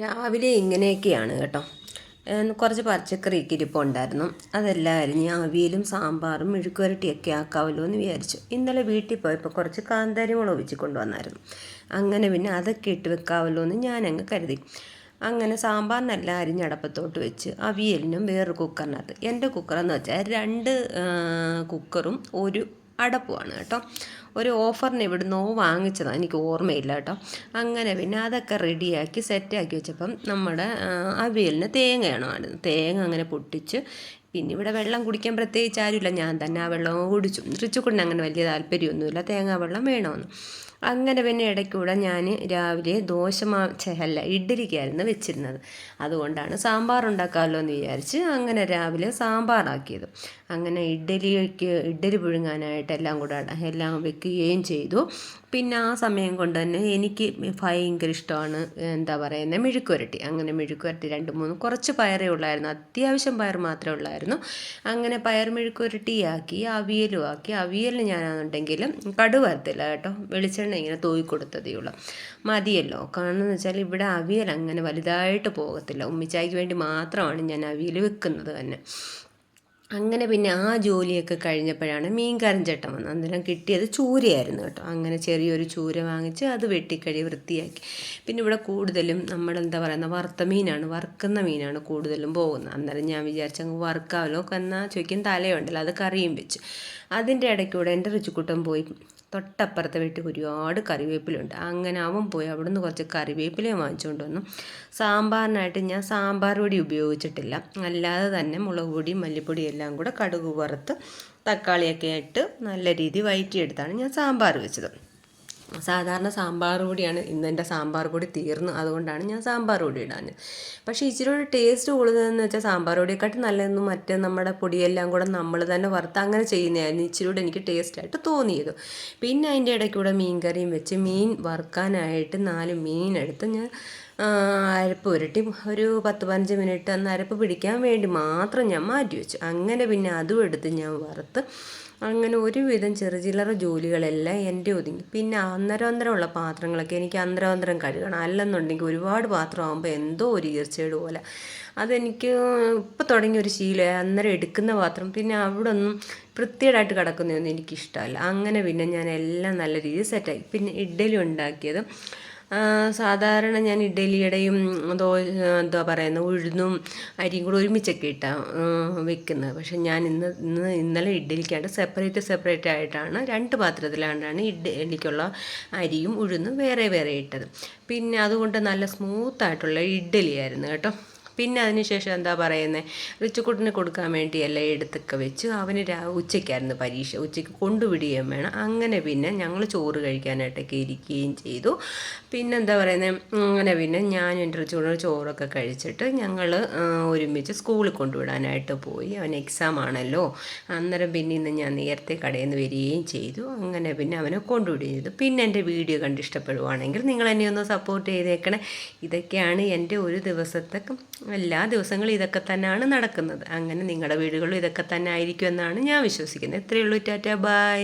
രാവിലെ ഇങ്ങനെയൊക്കെയാണ് കേട്ടോ. കുറച്ച് പച്ചക്കറിയൊക്കെ ഇരിപ്പുണ്ടായിരുന്നു. അതെല്ലാം അരിഞ്ഞ് അവിയലും സാമ്പാറും മെഴുക്കുവരട്ടിയൊക്കെ ആക്കാമല്ലോ എന്ന് വിചാരിച്ചു. ഇന്നലെ വീട്ടിൽ പോയപ്പോൾ കുറച്ച് കാന്താരിമുളക് വെച്ച് കൊണ്ടുവന്നായിരുന്നു. അങ്ങനെ പിന്നെ അതൊക്കെ ഇട്ട് വെക്കാമല്ലോ എന്ന് ഞാനങ്ങ് കരുതി. അങ്ങനെ സാമ്പാറിനെല്ലാം അരിഞ്ഞടപ്പത്തോട്ട് വെച്ച് അവിയലിനും വേറൊരു കുക്കറിനകത്ത്. എൻ്റെ കുക്കറെന്ന് വെച്ചാൽ 2 കുക്കറും ഒരു അടപ്പുമാണ് കേട്ടോ. ഒരു ഓഫറിന് എവിടുന്നോ വാങ്ങിച്ചതാണ്, എനിക്ക് ഓർമ്മയില്ല കേട്ടോ. അങ്ങനെ പിന്നെ അതൊക്കെ റെഡിയാക്കി സെറ്റാക്കി വെച്ചപ്പം നമ്മുടെ അവിയലിന് തേങ്ങയാണമായിരുന്നു. തേങ്ങ അങ്ങനെ പൊട്ടിച്ച്, പിന്നെ ഇവിടെ വെള്ളം കുടിക്കാൻ പ്രത്യേകിച്ച് ആരുമില്ല, ഞാൻ തന്നെ ആ വെള്ളം കുടിച്ചു. റിച്ചുക്കുട്ടിന് അങ്ങനെ വലിയ താല്പര്യമൊന്നുമില്ല തേങ്ങാ വെള്ളം വേണമെന്ന്. അങ്ങനെ പിന്നെ ഇടയ്ക്കൂടെ ഞാൻ രാവിലെ ഇഡ്ഡലിക്കായിരുന്നു വെച്ചിരുന്നത്. അതുകൊണ്ടാണ് സാമ്പാർ ഉണ്ടാക്കാമല്ലോ എന്ന് വിചാരിച്ച് അങ്ങനെ രാവിലെ സാമ്പാറാക്കിയത്. അങ്ങനെ ഇഡ്ഡലി പുഴുങ്ങാനായിട്ട് എല്ലാം വെക്കുകയും ചെയ്തു. പിന്നെ ആ സമയം കൊണ്ട് തന്നെ എനിക്ക് ഭയങ്കര ഇഷ്ടമാണ് മെഴുക്കുവരട്ടി. അങ്ങനെ മെഴുക്കുവരട്ടി 2-3 കുറച്ച് പയറേ ഉള്ളായിരുന്നു, അത്യാവശ്യം പയർ മാത്രമേ ഉള്ളായിരുന്നു. അങ്ങനെ പയർ മെഴുക്കുവരട്ടിയാക്കി അവിയലും ആക്കി. അവിയലിന് ഞാനാണെന്നുണ്ടെങ്കിൽ കടുക് വറുത്തില്ല കേട്ടോ, വെളിച്ചെണ്ണ ഇങ്ങനെ തൂവി കൊടുത്തതേ ഉള്ളൂ, മതിയല്ലോ. കാരണം എന്ന് വെച്ചാൽ ഇവിടെ അവിയൽ അങ്ങനെ വലുതായിട്ട് പോകത്തില്ല, ഉമ്മിച്ചായ്ക്ക് വേണ്ടി മാത്രമാണ് ഞാൻ അവിയൽ വെക്കുന്നത് തന്നെ. അങ്ങനെ പിന്നെ ആ ജോലിയൊക്കെ കഴിഞ്ഞപ്പോഴാണ് മീൻകാരൻ ചേട്ടൻ വന്നത്. അന്നേരം കിട്ടിയത് ചൂരയായിരുന്നു കേട്ടോ. അങ്ങനെ ചെറിയൊരു ചൂര വാങ്ങിച്ച് അത് വെട്ടിക്കഴുകി വൃത്തിയാക്കി. പിന്നെ ഇവിടെ കൂടുതലും വറുക്കുന്ന മീനാണ് കൂടുതലും പോകുന്നത്. അന്നേരം ഞാൻ വിചാരിച്ചങ്ങ് വറുക്കാമല്ലോ എന്നാൽ ചോദിക്കും, തലയുണ്ടല്ലോ അത് കറിയും വെച്ച്. അതിൻ്റെ ഇടയ്ക്കൂടെ എൻ്റെ റിച്ചുക്കുട്ടൻ പോയി തൊട്ടപ്പുറത്തെ വീട്ടിൽ ഒരുപാട് കറിവേപ്പിലുണ്ട്. അങ്ങനെ അവൻ പോയി അവിടുന്ന് കുറച്ച് കറിവേപ്പിലയും വാങ്ങിച്ചുകൊണ്ട് വന്നു. സാമ്പാറിനായിട്ട് ഞാൻ സാമ്പാർ പൊടി ഉപയോഗിച്ചിട്ടില്ല, അല്ലാതെ തന്നെ മുളക് പൊടി മല്ലിപ്പൊടി എല്ലാം കൂടെ കടുക് വറുത്ത് തക്കാളിയൊക്കെ ഇട്ട് നല്ല രീതി വഴറ്റിയെടുത്താണ് ഞാൻ സാമ്പാർ വെച്ചത്. സാധാരണ സാമ്പാർ പൊടിയാണ്, ഇന്നെൻ്റെ സാമ്പാർ പൊടി തീർന്നു, അതുകൊണ്ടാണ് ഞാൻ സാമ്പാർ പൊടി ഇടാൻ. പക്ഷേ ഇച്ചിരി കൂടെ ടേസ്റ്റ് കൂടുതലെന്ന് വെച്ചാൽ സാമ്പാർ പൊടിയെക്കാട്ടും നല്ലതെന്ന് നമ്മുടെ പൊടിയെല്ലാം കൂടെ നമ്മൾ തന്നെ വറുത്ത് അങ്ങനെ ചെയ്യുന്നതായിരുന്നു ഇച്ചിരി കൂടെ എനിക്ക് ടേസ്റ്റായിട്ട് തോന്നിയത്. പിന്നെ അതിൻ്റെ ഇടയ്ക്കൂടെ മീൻ കറിയും വെച്ച്, മീൻ വറുക്കാനായിട്ട് 4 മീനെടുത്ത് ഞാൻ അരപ്പ് പുരട്ടി ഒരു 10-15 മിനിറ്റ് അന്ന് അരപ്പ് പിടിക്കാൻ വേണ്ടി മാത്രം ഞാൻ മാറ്റി വെച്ചു. അങ്ങനെ പിന്നെ അതും എടുത്ത് ഞാൻ വറുത്ത്. അങ്ങനെ ഒരുവിധം ചില്ലറ ജോലികളെല്ലാം എൻ്റെ ഒതുങ്ങി. പിന്നെ അന്നേരം പാത്രങ്ങളൊക്കെ എനിക്ക് അന്നേരം കഴുകണം, അല്ലെന്നുണ്ടെങ്കിൽ ഒരുപാട് പാത്രമാകുമ്പോൾ എന്തോ ഒരു ഈർച്ചയുടെ പോലെ. അതെനിക്ക് ഇപ്പോൾ തുടങ്ങിയൊരു ശീലമായി. അന്നേരം എടുക്കുന്ന പാത്രം പിന്നെ അവിടെ ഒന്നും വൃത്തികേടായിട്ട് കിടക്കുന്നതൊന്നും എനിക്കിഷ്ടമല്ല. അങ്ങനെ പിന്നെ ഞാൻ എല്ലാം നല്ല രീതിയിൽ സെറ്റാക്കി. പിന്നെ ഇഡ്ഡലി ഉണ്ടാക്കിയത് സാധാരണ ഞാൻ ഇഡ്ഡലിയുടെയും ഉഴുന്നും അരിയും കൂടെ ഒരുമിച്ചൊക്കെ ഇട്ടാണ് വെക്കുന്നത്. പക്ഷെ ഞാൻ ഇന്നലെ ഇഡ്ഡലിക്കായിട്ട് സെപ്പറേറ്റ് ആയിട്ടാണ് 2 പാത്രത്തിലാണ്ടാണ് ഇഡ്ഡലിക്കുള്ള അരിയും ഉഴുന്നും വേറെ ഇട്ടത്. പിന്നെ അതുകൊണ്ട് നല്ല സ്മൂത്തായിട്ടുള്ള ഇഡ്ഡലിയായിരുന്നു കേട്ടോ. പിന്നെ അതിനുശേഷം റിച്ചുക്കുട്ടിന് കൊടുക്കാൻ വേണ്ടിയെല്ലാം എടുത്തൊക്കെ വെച്ച്. അവന് ഉച്ചയ്ക്കായിരുന്നു പരീക്ഷ, ഉച്ചയ്ക്ക് കൊണ്ടുവിടുകയും വേണം. അങ്ങനെ പിന്നെ ഞങ്ങൾ ചോറ് കഴിക്കാനായിട്ടൊക്കെ ഇരിക്കുകയും ചെയ്തു. പിന്നെ അങ്ങനെ പിന്നെ ഞാനും എൻ്റെ റിച്ചുകൂടെ ചോറൊക്കെ കഴിച്ചിട്ട് ഞങ്ങൾ ഒരുമിച്ച് സ്കൂളിൽ കൊണ്ടുവിടാനായിട്ട് പോയി. അവൻ എക്സാം ആണല്ലോ, അന്നേരം പിന്നെ ഇന്ന് ഞാൻ നേരത്തെ കടയിൽ നിന്ന് വരികയും ചെയ്തു. അങ്ങനെ പിന്നെ അവനെ കൊണ്ടുവിടുകയും ചെയ്തു. പിന്നെ എൻ്റെ വീഡിയോ കണ്ട് ഇഷ്ടപ്പെടുവാണെങ്കിൽ നിങ്ങൾ എന്നെ ഒന്ന് സപ്പോർട്ട് ചെയ്തേക്കണേ. ഇതൊക്കെയാണ് എൻ്റെ ഒരു ദിവസത്തെ, എല്ലാ ദിവസങ്ങളും ഇതൊക്കെ തന്നെയാണ് നടക്കുന്നത്. അങ്ങനെ നിങ്ങളുടെ വീടുകളിലും ഇതൊക്കെ തന്നെ ആയിരിക്കും എന്നാണ് ഞാൻ വിശ്വസിക്കുന്നത്. ഇത്രയേ ഉള്ളൂ. ടാറ്റാ, ബൈ.